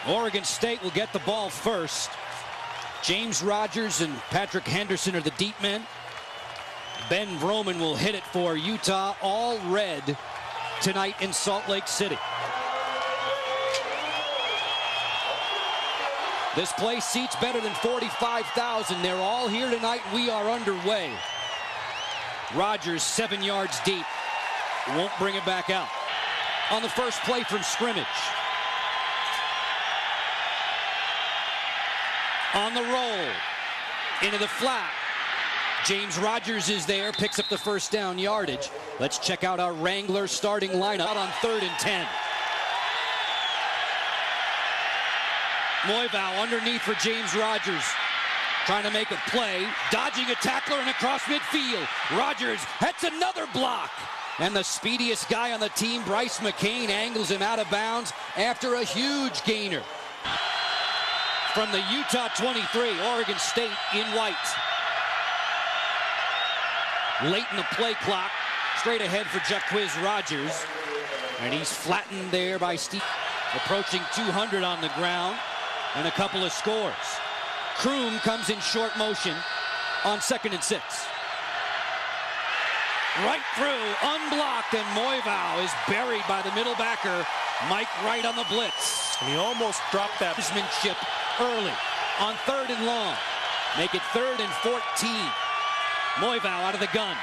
Oregon State will get the ball first. James Rogers and Patrick Henderson are the deep men. Ben Vroman will hit it for Utah, all red tonight in Salt Lake City. This place seats better than 45,000. They're all here tonight. We are underway. Rogers 7 yards deep. Won't bring it back out. On the first play from scrimmage. On the roll. Into the flat. James Rogers is there, picks up the first down yardage. Let's check out our Wrangler starting lineup on 3rd and 10. Moivau underneath for James Rogers. Trying to make a play, dodging a tackler and across midfield. Rogers hits another block. And the speediest guy on the team, Bryce McCain, angles him out of bounds after a huge gainer. From the Utah 23, Oregon State in white. Late in the play clock, straight ahead for Jacquizz Rogers. And he's flattened there by Steve. Approaching 200 on the ground and a couple of scores. Kroom comes in short motion on 2nd and 6. Right through, unblocked, and Moivau is buried by the middle backer, Mike Wright on the blitz. And he almost dropped that Marksmanship early on 3rd and long. Make it 3rd and 14. Moivau out of the gun.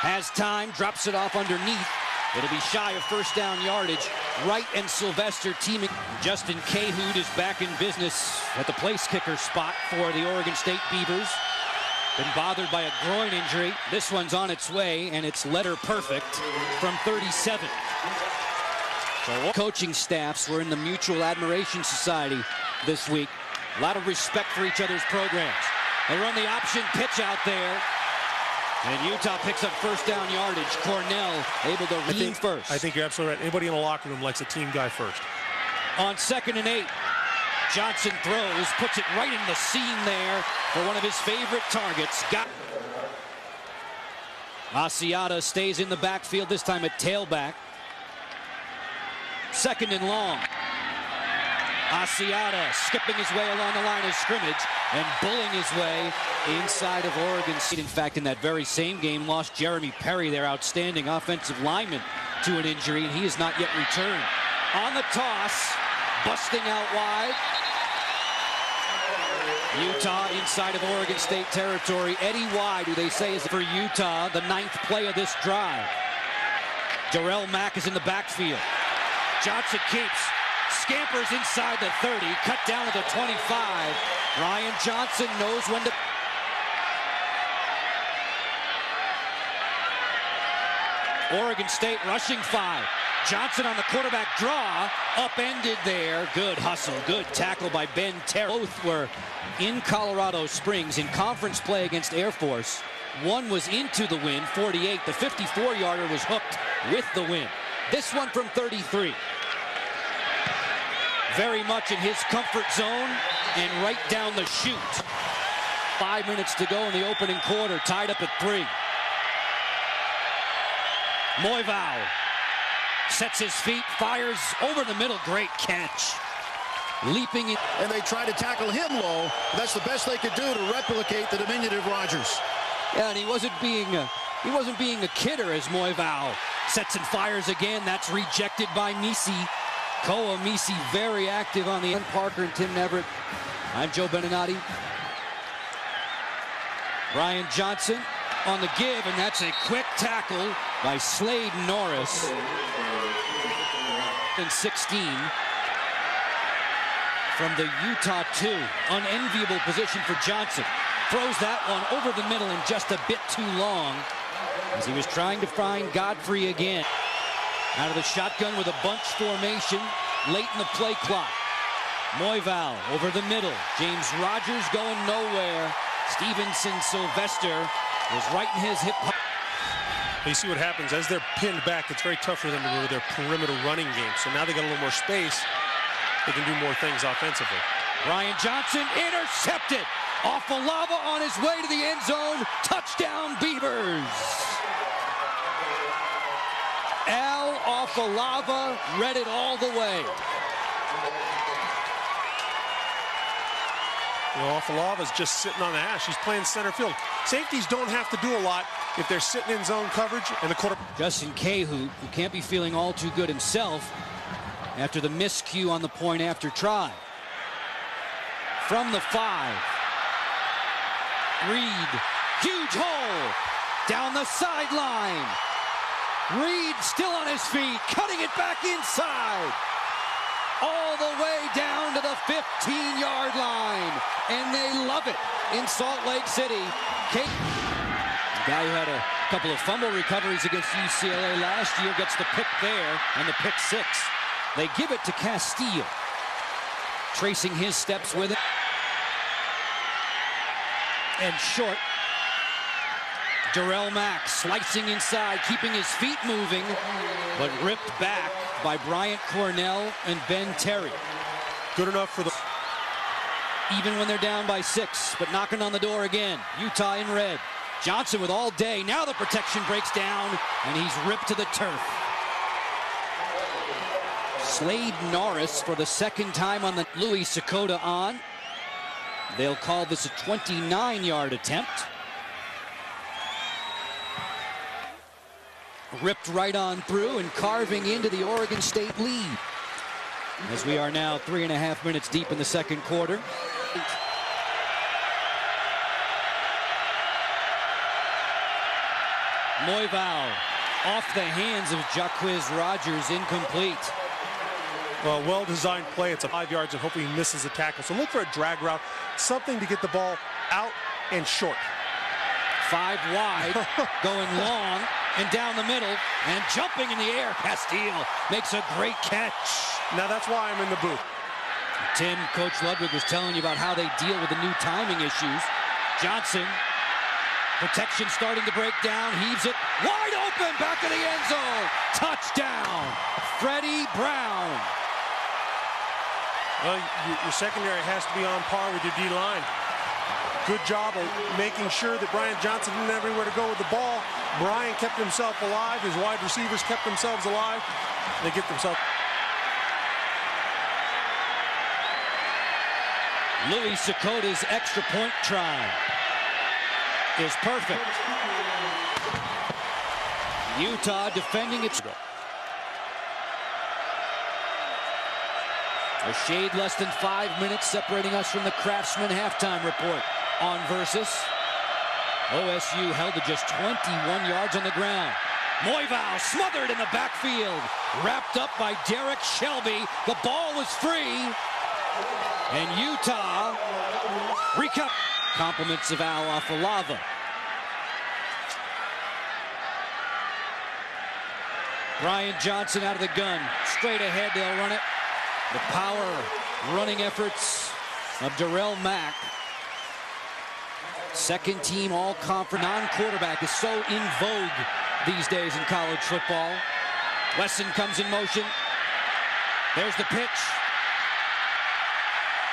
Has time, drops it off underneath. It'll be shy of first down yardage. Wright and Sylvester teaming. Justin Cahood is back in business at the place kicker spot for the Oregon State Beavers. Been bothered by a groin injury. This one's on its way, and it's letter perfect from 37. So coaching staffs were in the Mutual Admiration Society this week. A lot of respect for each other's programs. They run the option pitch out there. And Utah picks up first down yardage. Cornell able to team first. I think you're absolutely right. Anybody in the locker room likes a team guy first. On 2nd and 8, Johnson throws, puts it right in the seam there for one of his favorite targets. Asiata stays in the backfield, this time at tailback. 2nd and long. Asiata skipping his way along the line of scrimmage and bullying his way inside of Oregon State. In fact, in that very same game, lost Jeremy Perry, their outstanding offensive lineman, to an injury, and he has not yet returned. On the toss, busting out wide. Utah inside of Oregon State territory. Eddie Wide, who they say is for Utah, the 9th play of this drive. Darrell Mack is in the backfield. Johnson keeps. Scampers inside the 30, cut down to the 25. Brian Johnson knows when to... Oregon State rushing 5. Johnson on the quarterback draw, upended there. Good hustle, good tackle by Ben Terry. Both were in Colorado Springs in conference play against Air Force. One was into the wind, 48. The 54-yarder was hooked with the wind. This one from 33. Very much in his comfort zone and right down the chute. 5 minutes to go in the opening quarter, tied up at 3. Moivau sets his feet, fires over the middle, great catch. Leaping in. And they try to tackle him low. That's the best they could do to replicate the diminutive Rogers. Yeah, and he wasn't being a kidder as Moivau sets and fires again. That's rejected by Misi. Koa Misi very active on the end. Parker and Tim Neverett. I'm Joe Beninati. Brian Johnson on the give, and that's a quick tackle by Slade Norris. And 16 from the Utah 2. Unenviable position for Johnson. Throws that one over the middle and just a bit too long as he was trying to find Godfrey again. Out of the shotgun with a bunch formation late in the play clock. Moivau over the middle. James Rogers going nowhere. Stevenson Sylvester was right in his hip. You see what happens as they're pinned back. It's very tough for them to go with their perimeter running game. So now they got a little more space. They can do more things offensively. Brian Johnson intercepted. Offalava on his way to the end zone. Touchdown Beavers. Al Offalava read it all the way. You know, Afalava's just sitting on the hash. He's playing center field. Safeties don't have to do a lot if they're sitting in zone coverage and the quarter. Justin Cahoon, who can't be feeling all too good himself after the miscue on the point after try. From the 5. Reed, huge hole, down the sideline. Reed still on his feet, cutting it back inside. All the way down to the 15-yard line. And they love it in Salt Lake City. The guy who had a couple of fumble recoveries against UCLA last year gets the pick there and the pick 6. They give it to Castile. Tracing his steps with it. And short. Darrell Mack slicing inside, keeping his feet moving, but ripped back by Bryant Cornell and Ben Terry. Good enough for the... Even when they're down by 6, but knocking on the door again. Utah in red. Johnson with all day. Now the protection breaks down, and he's ripped to the turf. Slade Norris for the second time on the Louis Sakota on. They'll call this a 29-yard attempt. Ripped right on through and carving into the Oregon State lead. As we are now 3.5 minutes deep in the second quarter. Moivau off the hands of Jacquizz Rodgers, incomplete. Well, well-designed play. It's a 5 yards, and hopefully he misses a tackle. So look for a drag route, something to get the ball out and short. 5 wide, going long and down the middle, and jumping in the air. Castile makes a great catch. Now that's why I'm in the booth. Tim, Coach Ludwig was telling you about how they deal with the new timing issues. Johnson, protection starting to break down, heaves it wide open, back of the end zone. Touchdown, Freddie Brown. Well, your secondary has to be on par with your D-line. Good job of making sure that Brian Johnson didn't have anywhere to go with the ball. Brian kept himself alive. His wide receivers kept themselves alive. They get themselves. Louis Sakota's extra point try is perfect. Utah defending its... A shade less than 5 minutes separating us from the Craftsman halftime report on Versus. OSU held to just 21 yards on the ground. Moivau smothered in the backfield. Wrapped up by Derek Shelby. The ball was free. And Utah recap. Compliments of Al Afalava. Brian Johnson out of the gun. Straight ahead, they'll run it. The power running efforts of Darrell Mack. Second team all-conference non-quarterback is so in vogue these days in college football. Wesson comes in motion. There's the pitch.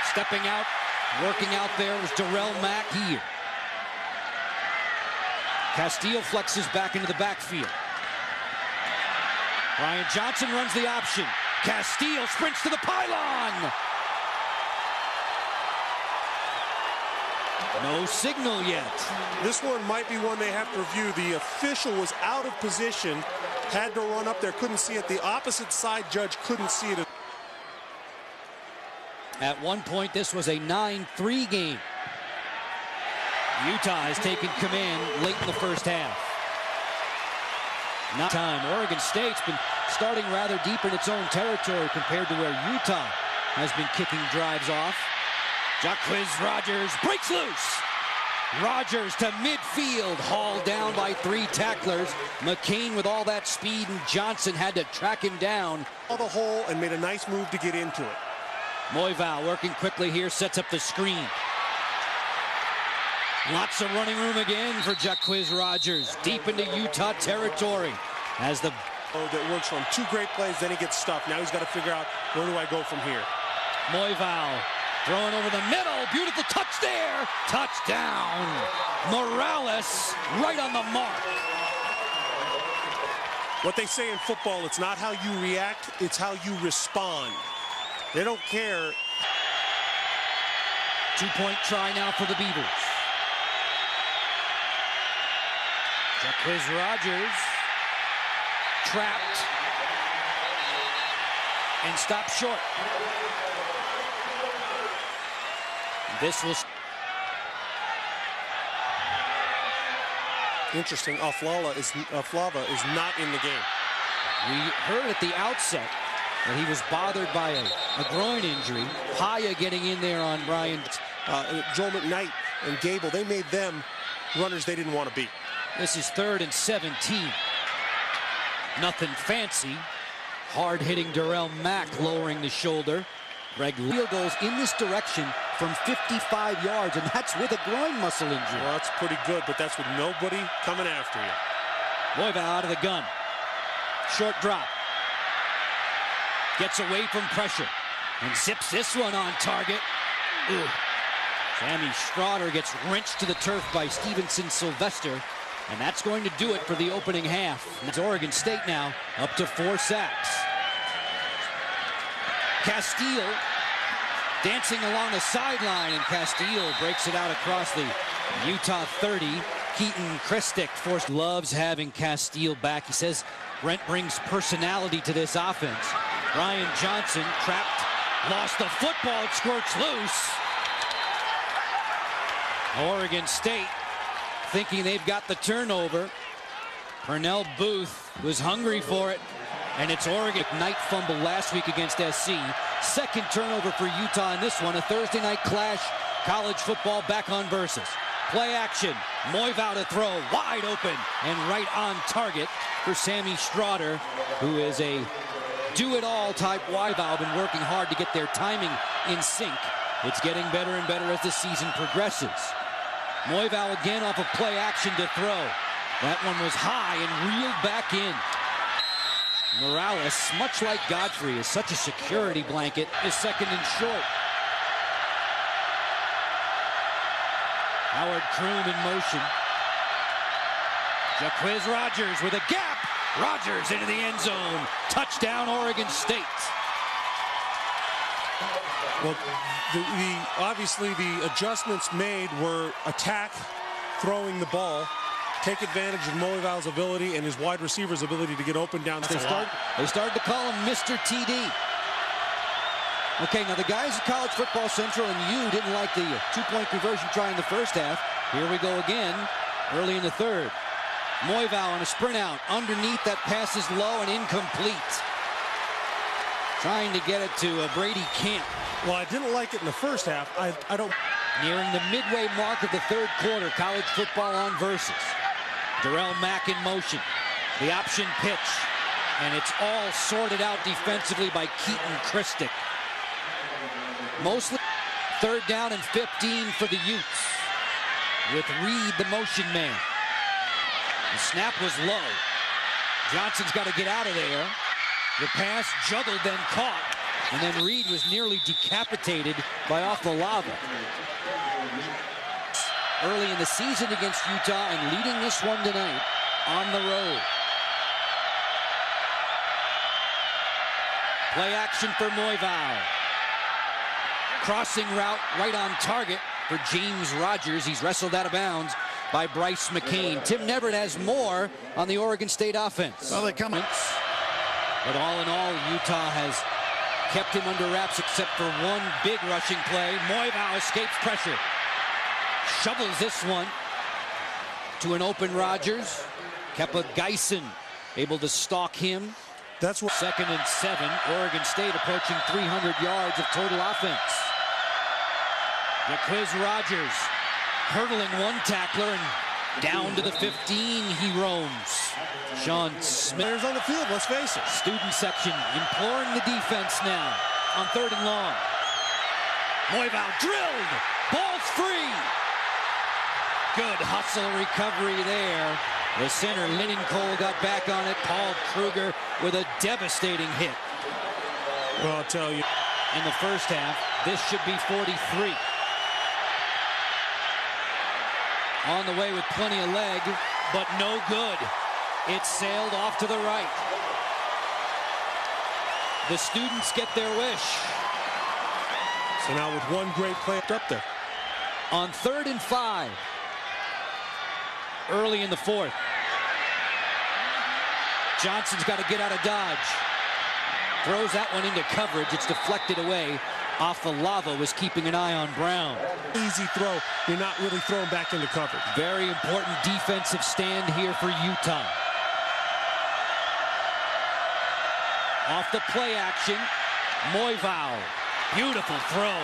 Stepping out, working out there was Darrell Mack here. Castile flexes back into the backfield. Brian Johnson runs the option. Castile sprints to the pylon. No signal yet. This one might be one they have to review. The official was out of position, had to run up there, couldn't see it. The opposite side judge couldn't see it. At one point, this was a 9-3 game. Utah has taken command late in the first half. Not time. Oregon State's been starting rather deep in its own territory compared to where Utah has been kicking drives off. Jacquizz Rodgers breaks loose. Rodgers to midfield, hauled down by 3 tacklers. McCain with all that speed, and Johnson had to track him down. Saw the hole and made a nice move to get into it. Moivau working quickly here, sets up the screen. Lots of running room again for Jacquizz Rodgers, deep into Utah territory. As the that works from 2 great plays, then he gets stuffed. Now he's got to figure out, where do I go from here? Moivau throwing over the middle, beautiful touch there. Touchdown. Morales right on the mark. What they say in football, it's not how you react, it's how you respond. They don't care. Two-point try now for the Beavers. Jacquizz Rodgers trapped and stopped short. This was interesting. Flava is not in the game. We heard at the outset that he was bothered by a groin injury. Haya getting in there on Brian. Joel McKnight and Gable, they made them runners they didn't want to beat. This is 3rd and 17. Nothing fancy. Hard-hitting Darrell Mack lowering the shoulder. Greg field goes in this direction from 55 yards, and that's with a groin muscle injury. Well, that's pretty good, but that's with nobody coming after you. Moivau out of the gun. Short drop. Gets away from pressure and zips this one on target. Ooh. Sammy Strotter gets wrenched to the turf by Stevenson Sylvester, and that's going to do it for the opening half. It's Oregon State now up to 4 sacks. Castile dancing along the sideline, and Castile breaks it out across the Utah 30. Keaton Christic loves having Castile back. He says Brent brings personality to this offense. Brian Johnson trapped, lost the football, it squirts loose. Oregon State thinking they've got the turnover. Pernell Booth was hungry for it, and it's Oregon. Night fumble last week against SC. Second turnover for Utah in this one. A Thursday night clash. College football back on Versus. Play action. Moivau to throw. Wide open and right on target for Sammy Strotter, who is a do-it-all type Moivau. Been working hard to get their timing in sync. It's getting better and better as the season progresses. Moivau again off of play action to throw. That one was high and reeled back in. Morales, much like Godfrey, is such a security blanket, is second and short. Howard Kroom in motion. Jacquizz Rodgers with a gap. Rodgers into the end zone. Touchdown, Oregon State. Well, obviously the adjustments made were attack, throwing the ball, take advantage of Moivau's ability and his wide receiver's ability to get open down. They started to call him Mr. TD. Okay, now the guys at College Football Central and you didn't like the two-point conversion try in the first half. Here we go again, early in the third. Moivau on a sprint out. Underneath, that pass is low and incomplete. Trying to get it to Brady Camp. Well, I didn't like it in the first half. I don't. Nearing the midway mark of the third quarter, college football on Versus. Darrell Mack in motion. The option pitch. And it's all sorted out defensively by Keaton Christic. Mostly 3rd down and 15 for the Utes. With Reed, the motion man. The snap was low. Johnson's got to get out of there. The pass juggled, then caught. And then Reed was nearly decapitated by Flava. Early in the season against Utah and leading this one tonight on the road. Play action for Moivau. Crossing route right on target for James Rodgers. He's wrestled out of bounds by Bryce McCain. Tim Neverett has more on the Oregon State offense. Well, they come in. But all in all, Utah has kept him under wraps except for one big rushing play. Moivau escapes pressure. Shovels this one to an open Rodgers. Kepa Geisen able to stalk him. That's what. 2nd and 7. Oregon State approaching 300 yards of total offense. Jacquizz Rodgers hurdling one tackler and down to the 15 he roams. Sean Smith on the field, let's face it. Student section imploring the defense now on 3rd and long. Moivau drilled. Ball's free. Good hustle recovery there. The center, Lennon Cole, got back on it. Paul Kruger with a devastating hit. Well, I'll tell you. In the first half, this should be 43. On the way with plenty of leg, but no good. It sailed off to the right. The students get their wish. So now with one great play up there. on 3rd and 5. Early in the 4th. Johnson's got to get out of dodge. Throws that one into coverage. It's deflected away off the lava. Was keeping an eye on Brown. Easy throw. You're not really throwing back into coverage. Very important defensive stand here for Utah. Off the play action, Moivau. Beautiful throw.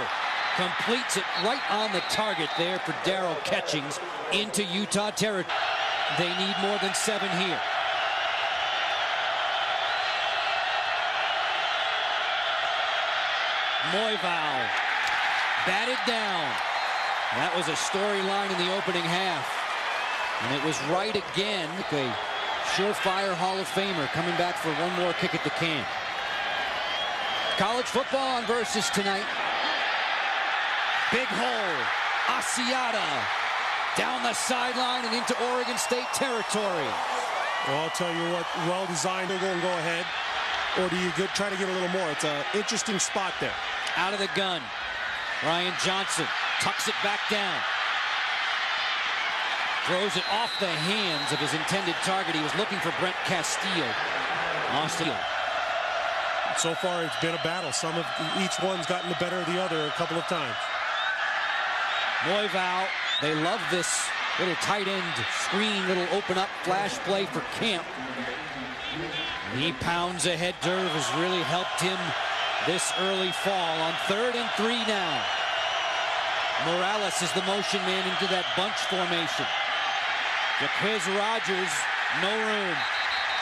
Completes it right on the target there for Darrell Catchings into Utah territory. They need more than 7 here. Moivau batted down. That was a storyline in the opening half. And it was right again. A surefire Hall of Famer coming back for one more kick at the can. College football on Versus tonight. Big hole. Asiata down the sideline and into Oregon State territory. Well, I'll tell you what, well-designed, they'll go and go ahead. Or do you try to get a little more? It's an interesting spot there. Out of the gun. Ryan Johnson tucks it back down. Throws it off the hands of his intended target. He was looking for Brent Castillo. Austin. So far, it's been a battle. Each one's gotten the better of the other a couple of times. Moivau, they love this little tight end screen, little open up flash play for Camp. He pounds ahead. Derv has really helped him this early fall on 3rd and 3 now. Morales is the motion man into that bunch formation. Jaquiz Rogers, no room.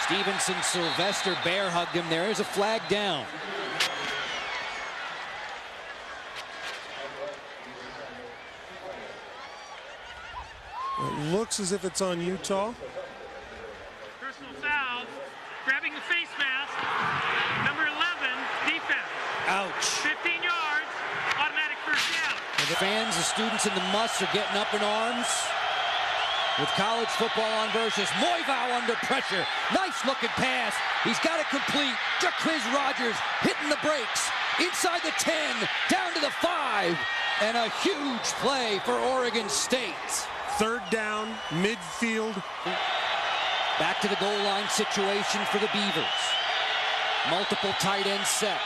Stevenson, Sylvester bear hugged him. There is a flag down. It looks as if it's on Utah. Personal foul, grabbing the face mask, number 11, defense. Ouch. 15 yards, automatic first down. And the fans, the students, and the musts are getting up in arms. With college football on Versus. Moivau under pressure. Nice looking pass. He's got it complete. Jaquiz Rogers hitting the brakes. Inside the 10, down to the 5. And a huge play for Oregon State. 3rd down, midfield. Back to the goal line situation for the Beavers. Multiple tight end set.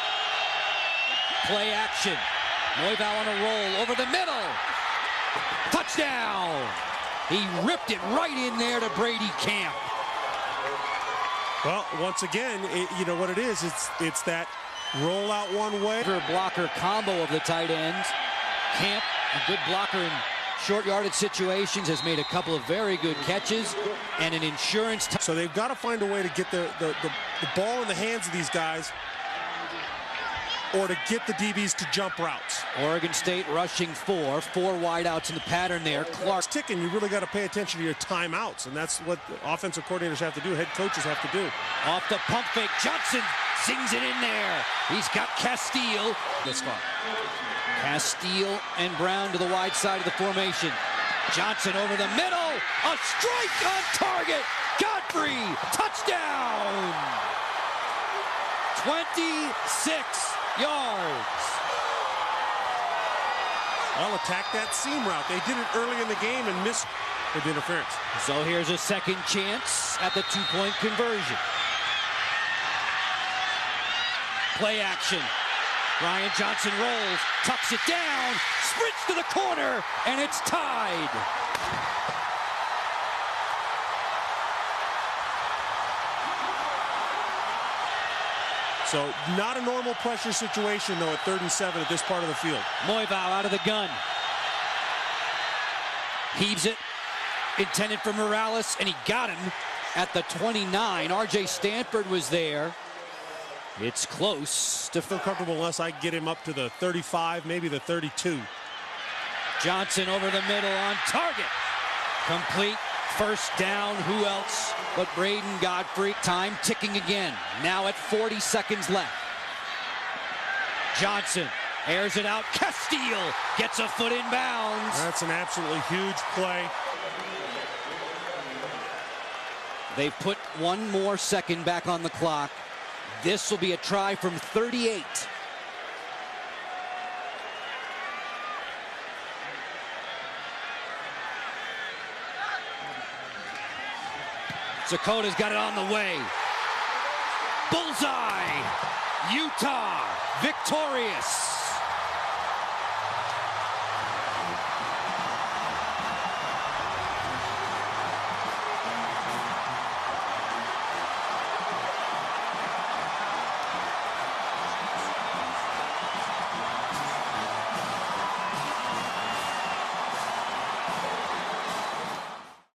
Play action. Moivau on a roll over the middle. Touchdown. He ripped it right in there to Brady Camp. Well, once again, you know what it is. It's that roll out one way. Blocker combo of the tight ends. Camp, a good blocker in short yardage situations, has made a couple of very good catches and an insurance. So they've got to find a way to get the ball in the hands of these guys, or to get the DBs to jump routes. Oregon State rushing 4 wideouts in the pattern there. Clark ticking. You really got to pay attention to your timeouts, and that's what offensive coordinators have to do, head coaches have to do. Off the pump fake, Johnson sings it in there. He's got Castile. This spot. Castile and Brown to the wide side of the formation. Johnson over the middle. A strike on target. Godfrey, touchdown. 26 yards. Well, attack that seam route. They did it early in the game and missed with interference. So here's a second chance at the 2-point conversion. Play action. Ryan Johnson rolls, tucks it down, sprints to the corner, and it's tied. So not a normal pressure situation, though, at 3rd and 7 at this part of the field. Moivau out of the gun. Heaves it, intended for Morales, and he got him at the 29. R.J. Stanford was there. It's close to feel comfortable unless I get him up to the 35, maybe the 32. Johnson over the middle on target. Complete. First down. Who else but Braden Godfrey? Time ticking again. Now at 40 seconds left. Johnson airs it out. Castile gets a foot in bounds. That's an absolutely huge play. They've put one more second back on the clock. This will be a try from 38. Sakota's got it on the way. Bullseye! Utah victorious!